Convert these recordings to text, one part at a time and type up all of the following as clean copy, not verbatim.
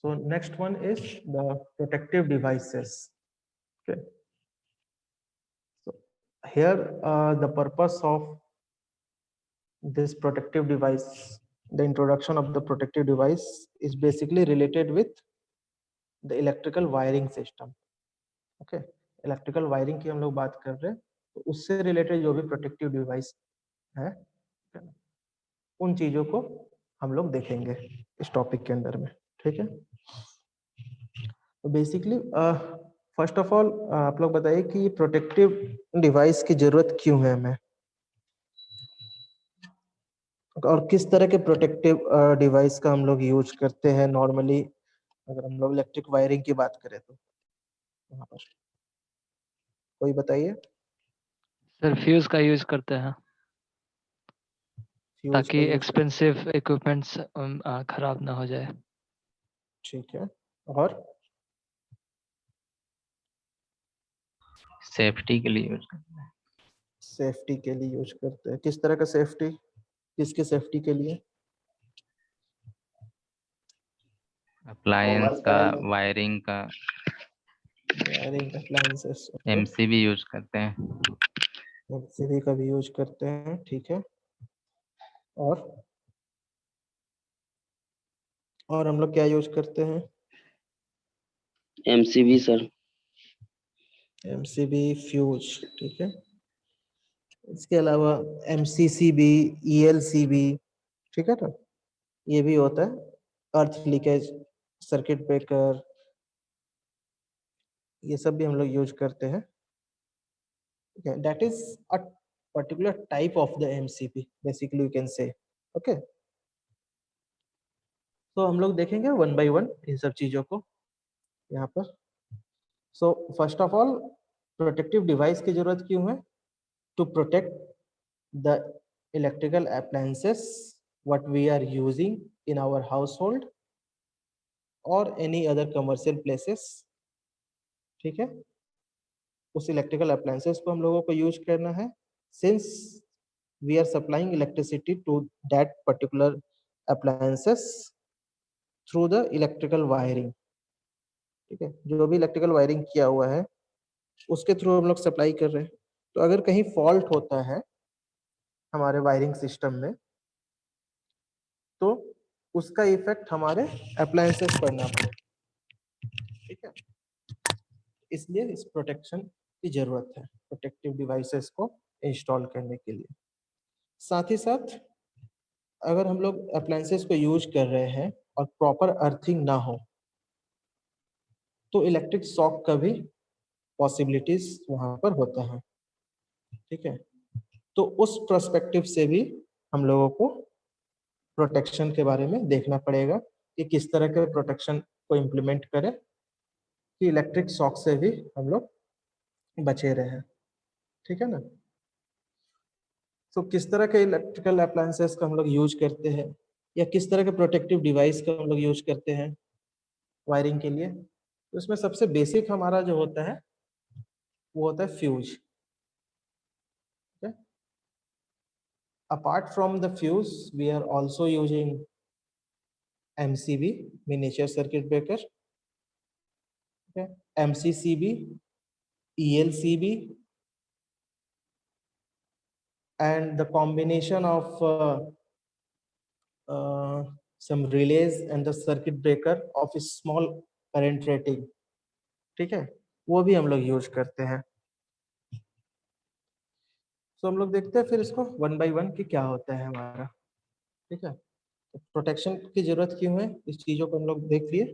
So next one is the protective devices. Okay. So here the purpose of this protective device, the introduction of the protective device is basically related with the electrical wiring system. Okay. Electrical wiring की हम लोग बात कर रहे हैं, तो उससे related जो भी प्रोटेक्टिव डिवाइस है उन चीजों को हम लोग देखेंगे इस टॉपिक के अंदर में। ठीक है, तो बेसिकली फर्स्ट ऑफ ऑल आप लोग बताइए कि प्रोटेक्टिव डिवाइस की जरूरत क्यों है हमें, और किस तरह के प्रोटेक्टिव डिवाइस का हम लोग यूज करते हैं नॉर्मली, अगर हम लोग इलेक्ट्रिक वायरिंग की बात करें तो वहां पर कोई बताइए। सर फ्यूज का यूज करते हैं फ्यूज ताकि का यूज करते एक्सपेंसिव इक्विपमेंट्स खराब ना हो जाए। हैं, ठीक है, और सेफ्टी के लिए यूज करते हैं। सेफ्टी के लिए यूज करते हैं। किस तरह का सेफ्टी, किसके सेफ्टी के लिए? अप्लायंस का, वायरिंग का, वायरिंग अप्लायंसेस, एमसीबी यूज करते हैं। एमसीबी का भी यूज करते हैं, ठीक है। और हम लोग क्या यूज करते हैं? MCB sir. एमसीबी, फ्यूज, ठीक है। इसके अलावा एमसीसीबी, ईएलसीबी, ठीक है ना, ये भी होता है। अर्थ लीकेज, सर्किट ब्रेकर, ये सब भी हम लोग यूज करते हैं। That is a particular type of the MCB basically you can say. Okay, तो हम लोग देखेंगे वन बाय वन इन सब चीजों को यहाँ पर। So first of all protective device की जरूरत क्यों है? To protect the electrical appliances what we are using in our household और एनी अदर कमर्शियल प्लेसेस, ठीक है। उस इलेक्ट्रिकल अप्लायंसेस को हम लोगों को यूज करना है since we are supplying electricity to that particular appliances through the electrical wiring, ठीक है। जो भी इलेक्ट्रिकल वायरिंग किया हुआ है उसके थ्रू हम लोग सप्लाई कर रहे हैं। तो अगर कहीं फॉल्ट होता है हमारे वायरिंग सिस्टम में तो उसका इफेक्ट हमारे अप्लायंसेस पर ना पड़े, ठीक है। इसलिए इस प्रोटेक्शन की जरूरत है प्रोटेक्टिव डिवाइसेस को इंस्टॉल करने के लिए। साथ ही साथ अगर हम लोग अप्लायंसेस को यूज कर रहे हैं और प्रॉपर अर्थिंग ना हो तो इलेक्ट्रिक शॉक का भी पॉसिबिलिटीज वहां पर होता है, ठीक है। तो उस पर्सपेक्टिव से भी हम लोगों को प्रोटेक्शन के बारे में देखना पड़ेगा कि किस तरह के प्रोटेक्शन को इम्प्लीमेंट करें कि इलेक्ट्रिक शॉक से भी हम लोग बचे रहें, ठीक है ना। तो किस तरह के इलेक्ट्रिकल अप्लायंसेस का हम लोग यूज करते हैं या किस तरह के प्रोटेक्टिव डिवाइस का हम लोग यूज करते हैं वायरिंग के लिए, तो इसमें सबसे बेसिक हमारा जो होता है वो होता है fuse. Apart from the fuse, we are also using MCB, miniature circuit breaker, okay, MCCB, ELCB, and the combination of some relays and the circuit breaker of a small current rating, ठीक है, वो भी हम लोग use करते हैं। तो हम लोग देखते हैं फिर इसको वन बाय वन कि क्या होता है हमारा, ठीक है। तो प्रोटेक्शन की जरूरत क्यों है इस चीजों को हम लोग देख लिए।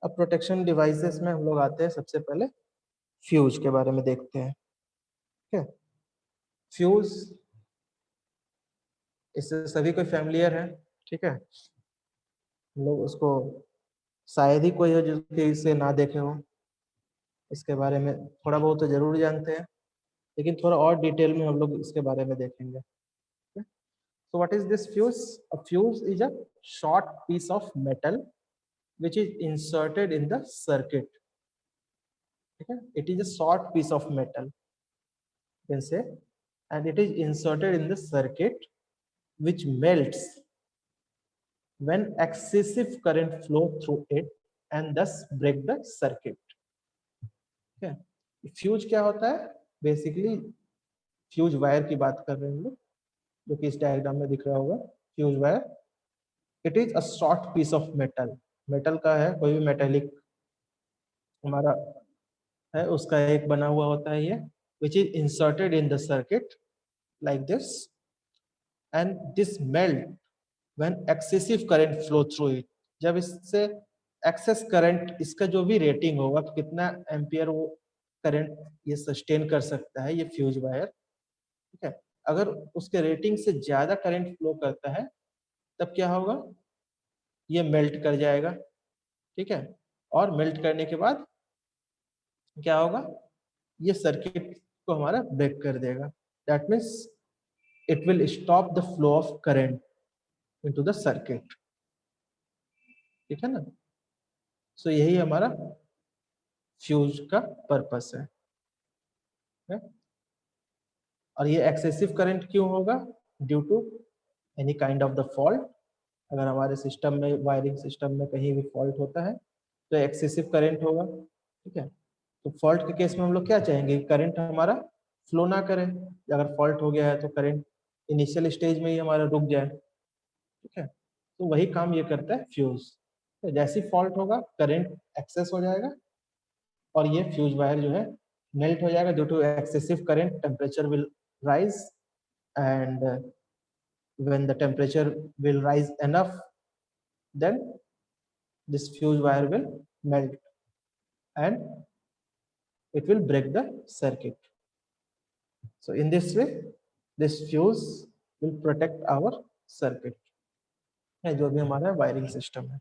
अब प्रोटेक्शन डिवाइसेस में हम लोग आते हैं, सबसे पहले फ्यूज के बारे में देखते हैं, ठीक है। फ्यूज इससे सभी कोई फैमिलियर है, ठीक है। हम लोग उसको शायद ही कोई हो जो कि इसे ना देखे हो, इसके बारे में थोड़ा बहुत तो जरूर जानते हैं लेकिन थोड़ा और डिटेल में हम लोग इसके बारे में देखेंगे। So what is this fuse? A fuse is a short piece of metal which is inserted in the circuit. Okay? It is a short piece of metal, you can say, and it is inserted in the circuit which melts when excessive current flow through it and thus break the circuit. Okay. Fuse क्या होता है? Basically fuse wire की बात कर रहे हैं हम लोग, जो कि इस डायग्राम में दिख रहा होगा. Fuse wire, it is a short piece of metal. Metal का है, कोई भी मेटेलिक हमारा है उसका एक बना हुआ होता है ये, which is inserted in the circuit like this, and this melt when excessive current flow through it. जब इससे एक्सेस करंट, इसका जो भी रेटिंग होगा कि कितना एम्पियर वो करंट ये सस्टेन कर सकता है ये फ्यूज वायर, ठीक है, अगर उसके रेटिंग से ज्यादा करंट फ्लो करता है तब क्या होगा? ये मेल्ट कर जाएगा, ठीक है, और मेल्ट करने के बाद क्या होगा? ये सर्किट को हमारा ब्रेक कर देगा. That means it will stop the flow of current into the circuit. ठीक है ना? सो यही हमारा फ्यूज का पर्पस है. और ये एक्सेसिव करंट क्यों होगा? Due to any kind of the fault. अगर हमारे सिस्टम में, वायरिंग सिस्टम में कहीं भी फॉल्ट होता है तो एक्सेसिव करंट होगा. ठीक है, तो फॉल्ट के केस में हम लोग क्या चाहेंगे? करंट हमारा फ्लो ना करे. अगर फॉल्ट हो गया है तो करंट इनिशियल स्टेज में ही हमारा रुक जाए. ठीक है, तो वही काम ये करता है फ्यूज. तो जैसी फॉल्ट होगा करंट एक्सेस हो जाएगा और ये फ्यूज वायर जो है मेल्ट हो जाएगा. Due to excessive current temperature will rise, and when the temperature will rise enough, then this fuse wire will melt and it will break the circuit. So in this way this fuse will protect our circuit है, जो भी हमारा wiring system है.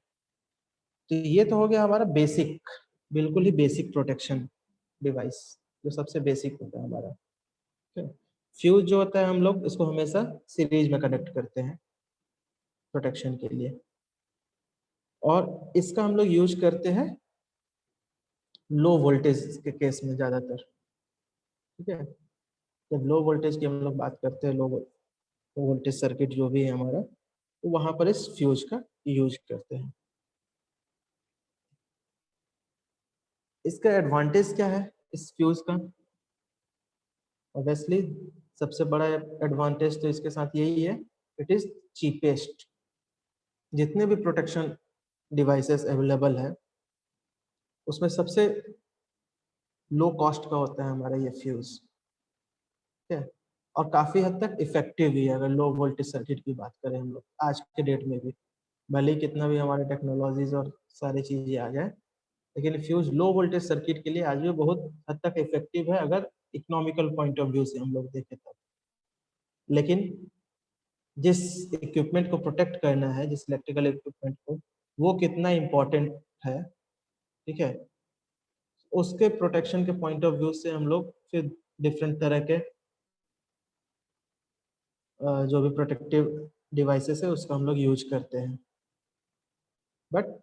तो ये तो हो गया हमारा बेसिक, बिल्कुल ही बेसिक प्रोटेक्शन डिवाइस, जो सबसे बेसिक होता है हमारा. फ्यूज जो होता है हम लोग इसको हमेशा सीरीज में कनेक्ट करते हैं प्रोटेक्शन के लिए, और इसका हम लोग यूज करते हैं लो वोल्टेज के केस में ज्यादातर. ठीक है, जब लो वोल्टेज की हम लोग बात करते हैं, लो वोल्टेज सर्किट जो भी है हमारा, तो वहां पर इस फ्यूज का यूज करते हैं. इसका एडवांटेज क्या है इस फ्यूज का? ऑब्वियसली सबसे बड़ा एडवांटेज तो इसके साथ यही है, इट इज चीपेस्ट. जितने भी प्रोटेक्शन डिवाइसेस अवेलेबल है उसमें सबसे लो कॉस्ट का होता है हमारा ये फ्यूज. ठीक है, और काफी हद तक इफेक्टिव भी है. अगर लो वोल्टेज सर्किट की बात करें हम लोग आज के डेट में भी, भले ही कितना भी हमारे टेक्नोलॉजीज और सारी चीजें आ जाए, लेकिन फ्यूज लो वोल्टेज सर्किट के लिए आज भी बहुत हद तक इफेक्टिव है अगर इकोनॉमिकल पॉइंट ऑफ व्यू से हम लोग देखें तब. लेकिन जिस इक्विपमेंट को प्रोटेक्ट करना है, जिस इलेक्ट्रिकल इक्विपमेंट को, वो कितना इम्पोर्टेंट है, ठीक है, उसके प्रोटेक्शन के पॉइंट ऑफ व्यू से हम लोग फिर डिफरेंट तरह के जो भी प्रोटेक्टिव डिवाइसेस है उसका हम लोग यूज करते हैं. But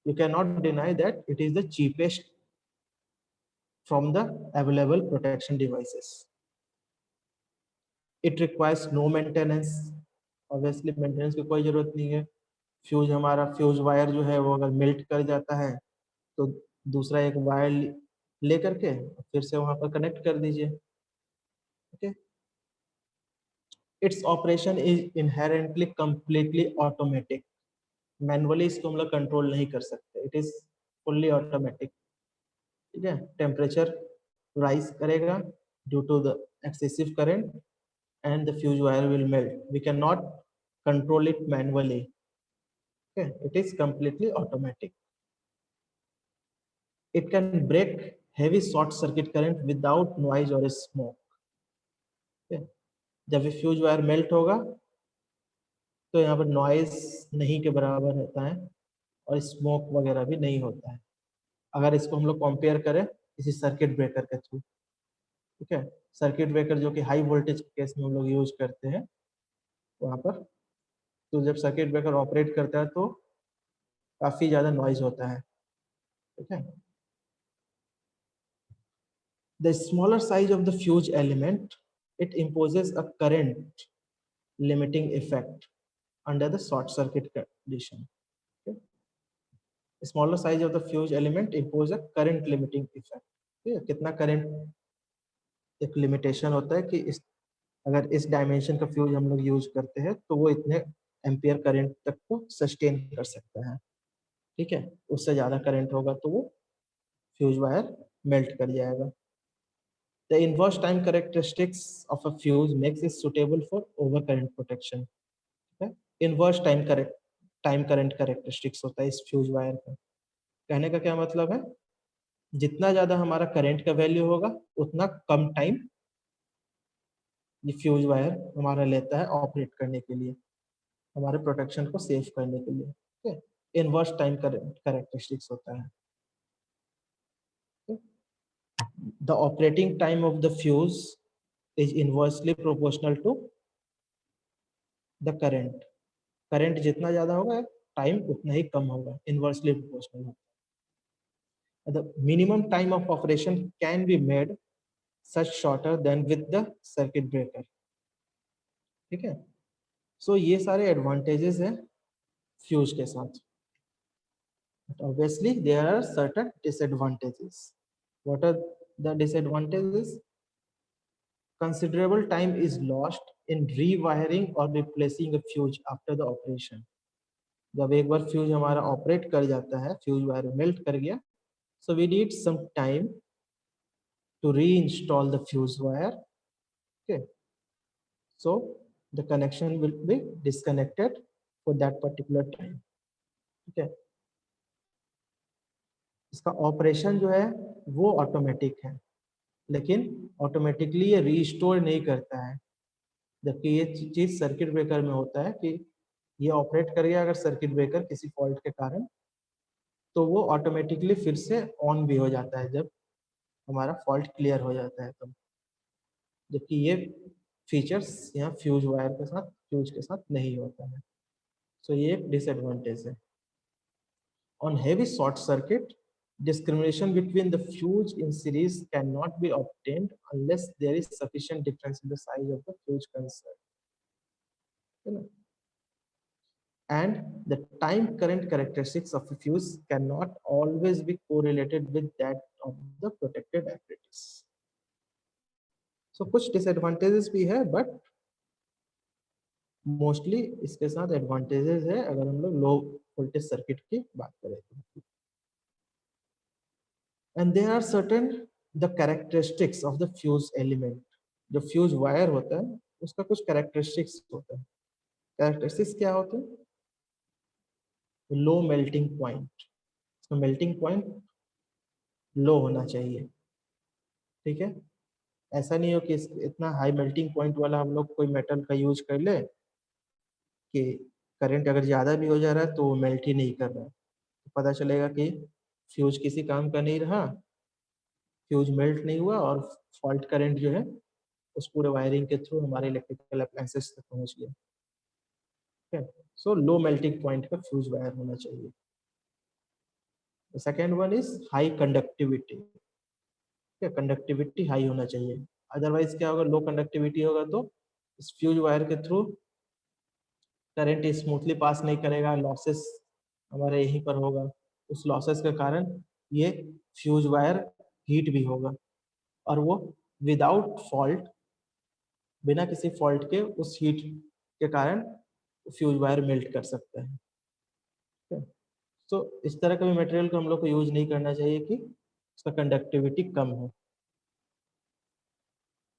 you cannot deny that it is the cheapest from the available protection devices. It requires no maintenance. Obviously maintenance की कोई जरूरत नहीं है. फ्यूज, हमारा फ्यूज वायर जो है वो अगर मेल्ट कर जाता है तो दूसरा एक वायर ले करके फिर से वहां पर कनेक्ट कर दीजिए. Okay, its operation is inherently completely automatic. Manually इसको हम लोग कंट्रोल नहीं कर सकते. It is fully automatic. ठीक है, टेम्परेचर राइज करेगा due to the excessive current and the fuse wire will melt. We cannot control it manually. Okay, it is completely automatic. It can break heavy short circuit current without noise or smoke. Okay, जब ये fuse wire melt होगा तो यहाँ पर noise नहीं के बराबर होता है और स्मोक वगैरह भी नहीं होता है, अगर इसको हम लोग कंपेयर करें इसी सर्किट ब्रेकर के थ्रू. ठीक है, सर्किट ब्रेकर जो कि हाई वोल्टेज के केस में हम लोग यूज करते हैं वहां पर, तो जब सर्किट ब्रेकर ऑपरेट करता है तो काफी ज्यादा नॉइज होता है. ठीक है, the smaller size of the fuse element, it imposes a current limiting effect under the short circuit condition. Okay? Smaller size of the fuse element impose a current limiting effect. ठीक है, कितना current एक limitation होता है कि अगर इस dimension का फ्यूज हम लोग यूज करते हैं तो वो इतने एम्पियर करंट तक को सस्टेन कर सकता है। ठीक है, उससे ज्यादा करंट होगा तो वो फ्यूज वायर मेल्ट कर जाएगा। The inverse time characteristics of a fuse makes it suitable for overcurrent protection. Okay? Inverse time current characteristics होता है इस फ्यूज वायर का। कहने का क्या मतलब है, जितना ज्यादा हमारा करंट का वैल्यू होगा उतना कम टाइम ये फ्यूज वायर हमारा लेता है ऑपरेट करने के लिए, हमारे प्रोटेक्शन को सेव करने के लिए। ठीक है, इनवर्स टाइम कैरेक्टरिस्टिक्स होता है। The operating time of the fuse is inversely proportional to the current. Current जितना ज्यादा होगा टाइम उतना ही कम होगा, इनवर्सली प्रोपोर्शनल होगा। The minimum time of operation can be made such shorter than with the circuit breaker. ठीक है, सो ये सारे एडवांटेजेस हैं फ्यूज के साथ। Obviously there are certain disadvantages. What are the disadvantages? Considerable time is lost in rewiring or replacing a fuse after the operation. जब एक बार fuse हमारा ऑपरेट कर जाता है, फ्यूज वायर मेल्ट कर गया, so we need some time to reinstall the fuse wire. Okay, so the connection will be disconnected for that particular time. ठीक है, इसका ऑपरेशन जो है वो ऑटोमेटिक है, लेकिन ऑटोमेटिकली ये रीस्टोर नहीं करता है। जबकि ये चीज सर्किट ब्रेकर में होता है कि ये ऑपरेट कर गया अगर सर्किट ब्रेकर किसी फॉल्ट के कारण, तो वो ऑटोमेटिकली फिर से ऑन भी हो जाता है जब हमारा फॉल्ट क्लियर हो जाता है तब। जबकि ये फीचर्स यहाँ फ्यूज वायर के साथ, फ्यूज के साथ नहीं होता है। सो ये एक डिसएडवांटेज है। On heavy short circuit, discrimination between the fuse in series cannot be obtained unless there is sufficient difference in the size of the fuse concerned. And the time current characteristics of a fuse cannot always be correlated with that of the protected apparatus. So कुछ disadvantages भी है, but mostly इसके साथ advantages है अगर हम लोग low voltage circuit की बात करें तो। And there are certain the characteristics of the fuse element. जो fuse wire होता है उसका कुछ characteristics होता है। Characteristics क्या होते हैं? Low melting point. इसका melting point लो होना चाहिए। ठीक है, ऐसा नहीं हो कि इतना हाई मेल्टिंग पॉइंट वाला हम लोग कोई मेटल का यूज कर ले कि करंट अगर ज्यादा भी हो जा रहा है तो वो मेल्ट ही नहीं कर रहा है, तो पता चलेगा कि फ्यूज किसी काम का नहीं रहा, फ्यूज मेल्ट नहीं हुआ और फॉल्ट करंट जो है उस पूरे वायरिंग के थ्रू हमारे इलेक्ट्रिकल अप्लायंसेस तक पहुंच गया। ठीक है, सो लो मेल्टिंग पॉइंट का फ्यूज वायर होना चाहिए। Second one is high conductivity. Conductivity high होना चाहिए, अदरवाइज क्या होगा, लो कंडक्टिविटी होगा तो इस फ्यूज वायर के थ्रू करंट स्मूथली पास नहीं करेगा, लॉसेस हमारे यहीं पर होगा। उस लॉसेस के कारण ये फ्यूज वायर हीट भी होगा और वो विदाउट फॉल्ट, बिना किसी फॉल्ट के उस हीट के कारण फ्यूज वायर मेल्ट कर सकता है। तो इस तरह का भी मटेरियल को हम लोग को यूज नहीं करना चाहिए कि उसका कंडक्टिविटी कम हो।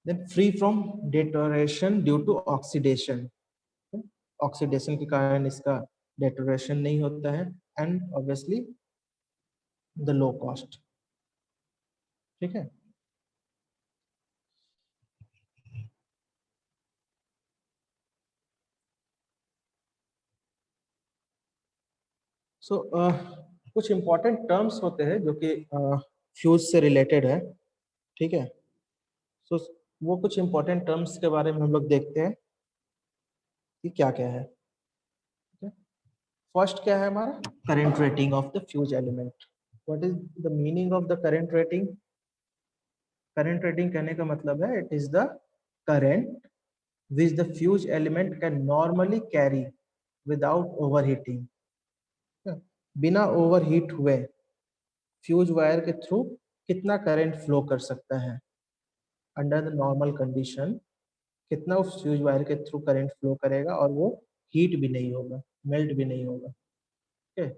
Then free from deterioration due to oxidation. Oxidation के कारण इसका डेटोरेशन नहीं होता है, and obviously the low cost. ठीक है, सो कुछ इंपॉर्टेंट टर्म्स होते हैं जो कि फ्यूज से रिलेटेड है। ठीक है, सो वो कुछ इंपॉर्टेंट टर्म्स के बारे में हम लोग देखते हैं कि क्या क्या है। फर्स्ट क्या है हमारा, current rating of the fuse element. What is the meaning of the current rating? Current rating कहने का मतलब है it is the current which the fuse element can normally carry without overheating. बिना ओवरहीट हुए fuse wire के through कितना current flow कर सकता है अंडर द नॉर्मल कंडीशन, कितना उस फ्यूज वायर के थ्रू करंट फ्लो करेगा और वो हीट भी नहीं होगा, मेल्ट भी नहीं होगा। ठीक है,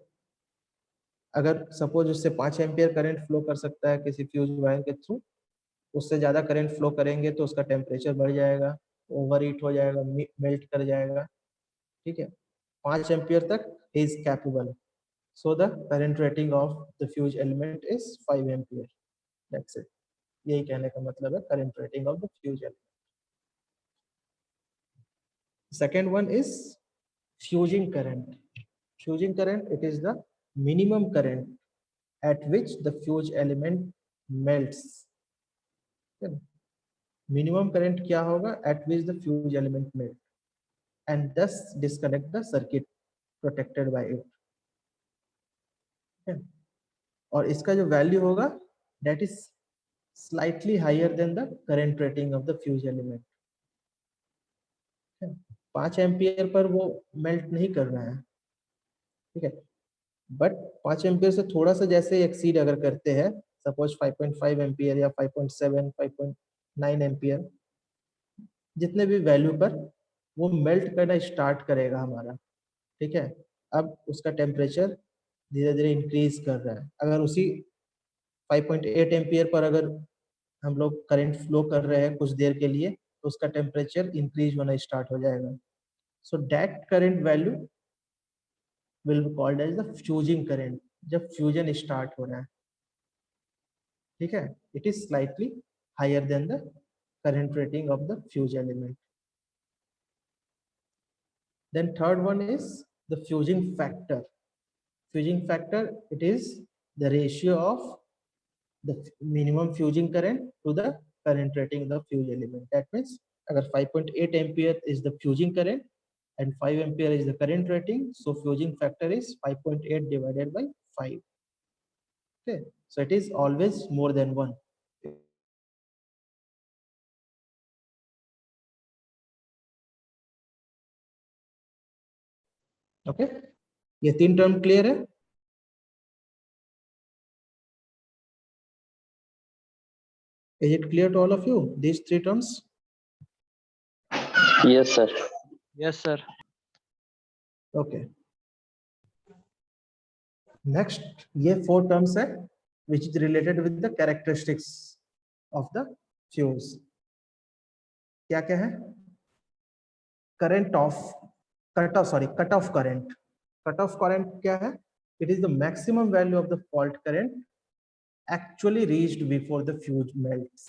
अगर सपोज उससे 5 एम्पियर करंट फ्लो कर सकता है किसी फ्यूज वायर के थ्रू, उससे ज़्यादा करंट फ्लो करेंगे तो उसका टेम्परेचर बढ़ जाएगा, ओवर हीट हो जाएगा, मेल्ट कर जाएगा। ठीक है, 5 एम्पियर तक is capable, so the current rating of the fuse element is 5 ampere. That's it, यही कहने का मतलब है current rating of the fuse element. Second one is fusing current. Fusing current, it is the minimum current at which the fuse element melts. Minimum current क्या होगा? At which the fuse element melts and thus disconnect the circuit protected by it. Okay. और इसका जो value होगा that is slightly higher than the current rating of the fuse element. 5 ampere per वो melt नहीं कर रहा है, ठीक है, बट 5 एम्पियर से थोड़ा सा जैसे एक्सीड अगर करते हैं, सपोज 5.5 एम्पियर या 5.7, 5.9 एम्पियर, जितने भी वैल्यू पर वो मेल्ट करना स्टार्ट करेगा हमारा। ठीक है, अब उसका टेम्परेचर धीरे धीरे इंक्रीज कर रहा है। अगर उसी 5.8 एम्पियर पर अगर हम लोग करंट फ्लो कर रहे हैं कुछ देर के लिए, तो उसका टेम्परेचर इंक्रीज होना स्टार्ट हो जाएगा। So that current value will be called as the fusing current, जब फ्यूजन स्टार्ट हो रहा है। ठीक है, it is slightly higher than the current rating of the fuse element. Then third one is the fusing factor. Fusing factor, it is the ratio of the minimum fusing current to the current rating of the fuse element. That means अगर 5.8 ampere is the fusing current and 5 ampere is the current rating, so fusing factor is 5.8 divided by 5. Okay, so it is always more than 1. Okay, ये 3 term clear है? Is it clear to all of you, these 3 terms? Yes, sir. Yes, sir. Okay. Next, ये 4 terms है which is related with the characteristics of the fuse. क्या क्या है? Current off, cut off current. Cut off current क्या है? It is the maximum value of the fault current actually reached before the fuse melts.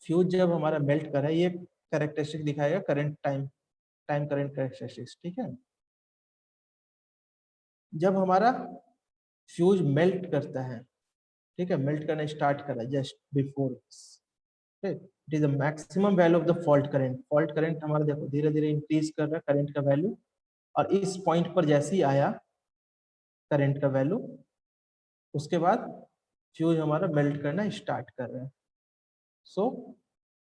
Fuse जब हमारा melt कर रहा है, ये कैरेक्टरिस्टिक दिखाएगा करंट टाइम करंट कैरेक्टरिस्टिक्स। ठीक है, जब हमारा फ्यूज मेल्ट करता है, ठीक है, मेल्ट करना स्टार्ट कर रहा है just before, it is the maximum value of the fault current. Fault current हमारा देखो धीरे धीरे इंक्रीज कर रहा है करंट का वैल्यू, और इस पॉइंट पर जैसे ही आया करंट का वैल्यू, उसके बाद फ्यूज हमारा मेल्ट करना स्टार्ट कर रहा है। So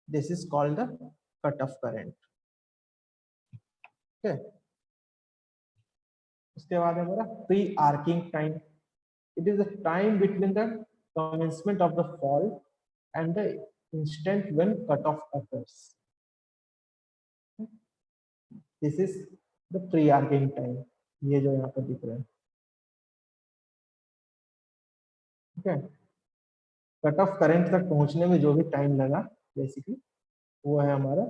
this is called the cut off current. ठीक है, उसके बाद हमारा pre arcing time. It is the time between the commencement of the fault and the instant when cutoff occurs. This is the pre-arcing time, ये जो यहाँ पर दिख रहा है। ठीक है, कट ऑफ करंट तक पहुंचने में जो भी टाइम लगा बेसिकली वो है हमारा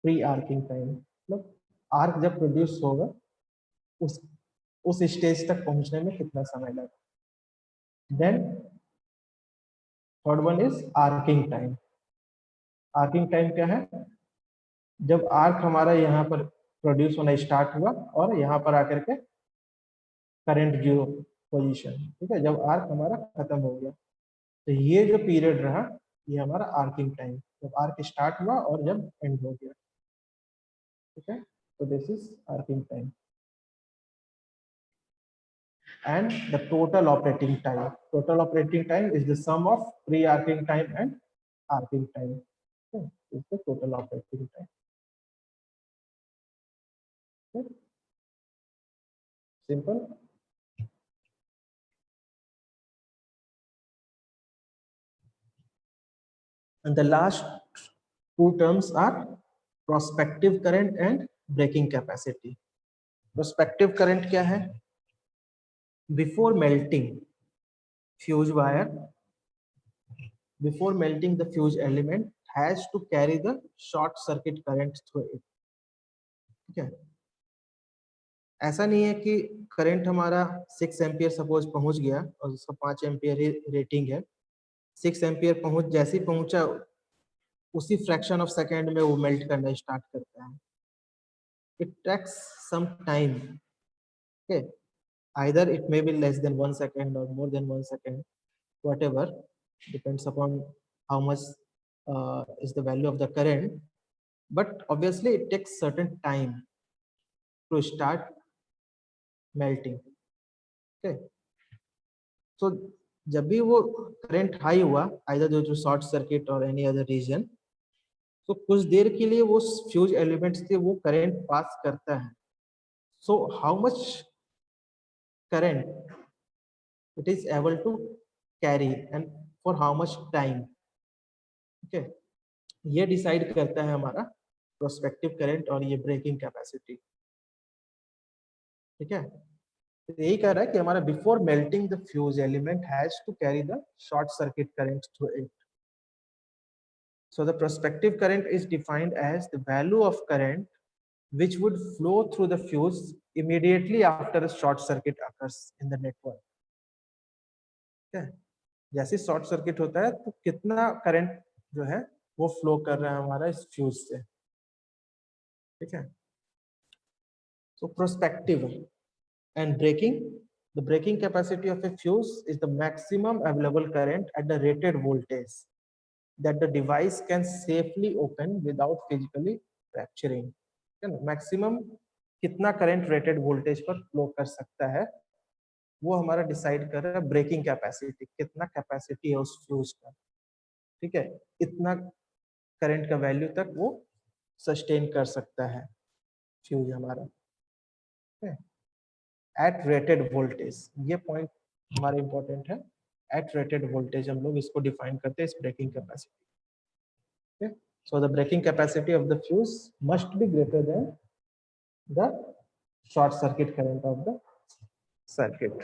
प्री आर्किंग टाइम। मतलब आर्क जब प्रोड्यूस होगा उस स्टेज तक पहुंचने में कितना समय लगा। Then third one is arcing time. Arcing time क्या है? जब आर्क हमारा यहाँ पर प्रोड्यूस होना स्टार्ट हुआ और यहाँ पर आकर के करंट जीरो पोजीशन, ठीक है, जब आर्क हमारा खत्म हो गया, तो ये जो पीरियड रहा ये हमारा आर्किंग टाइम, जब आर्क स्टार्ट हुआ और जब एंड हो गया। ठीक है, तो this is arcing time and the total operating time. Total operating time is the sum of pre-arcing time and arcing time. Okay, is the total operating time. Okay. simple. And the last two terms are prospective current and breaking capacity. Prospective current क्या है? Before melting fuse wire, before melting the fuse element has to carry the short circuit current through it. ठीक है, ऐसा नहीं है कि current हमारा 6 ampere suppose पहुंच गया और उसका 5 एम्पियर ही रेटिंग है, 6 एम्पियर जैसे ही पहुंचा उसी फ्रैक्शन ऑफ सेकेंड में वो मेल्ट करना स्टार्ट करता है. It takes some time. Okay, either it may be less than 1 second or more than 1 second, whatever, depends upon how much is the value of the current, but obviously it takes certain time to start melting. Okay, so जब भी वो current high हुआ either जो short circuit और any other reason, तो कुछ देर के लिए वो फ्यूज एलिमेंट्स से वो करंट पास करता है. So how much current it is able to carry and for how much time. Okay, ये डिसाइड करता है हमारा प्रोस्पेक्टिव करंट और ये ब्रेकिंग कैपेसिटी. ठीक है, तो यही कह रहा है कि हमारा before melting the fuse element has to carry the short circuit current through it. So the prospective current is defined as the value of current which would flow through the fuse immediately after a short circuit occurs in the network. ठीक है, जैसे short circuit होता है तो कितना current जो है वो फ्लो कर रहा है हमारा इस फ्यूज से. ठीक है, so prospective and breaking, the breaking capacity of a fuse is the maximum available current at the rated voltage that the device can safely open without physically fracturing. Maximum कितना current rated voltage पर flow कर सकता है वो हमारा decide कर रहा है ब्रेकिंग कैपेसिटी, कितना कैपेसिटी है उस फ्यूज का. ठीक है, इतना करंट का वैल्यू तक वो सस्टेन कर सकता है फ्यूज हमारा एट रेटेड वोल्टेज. ये पॉइंट हमारा इंपॉर्टेंट है. एट रेटेड वोल्टेज हम लोग इसको डिफाइन करते हैं इस breaking capacity. So the breaking capacity of the fuse must be greater than the short circuit current of the circuit.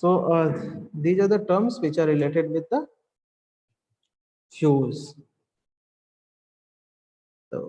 So these are the terms which are related with the fuse. So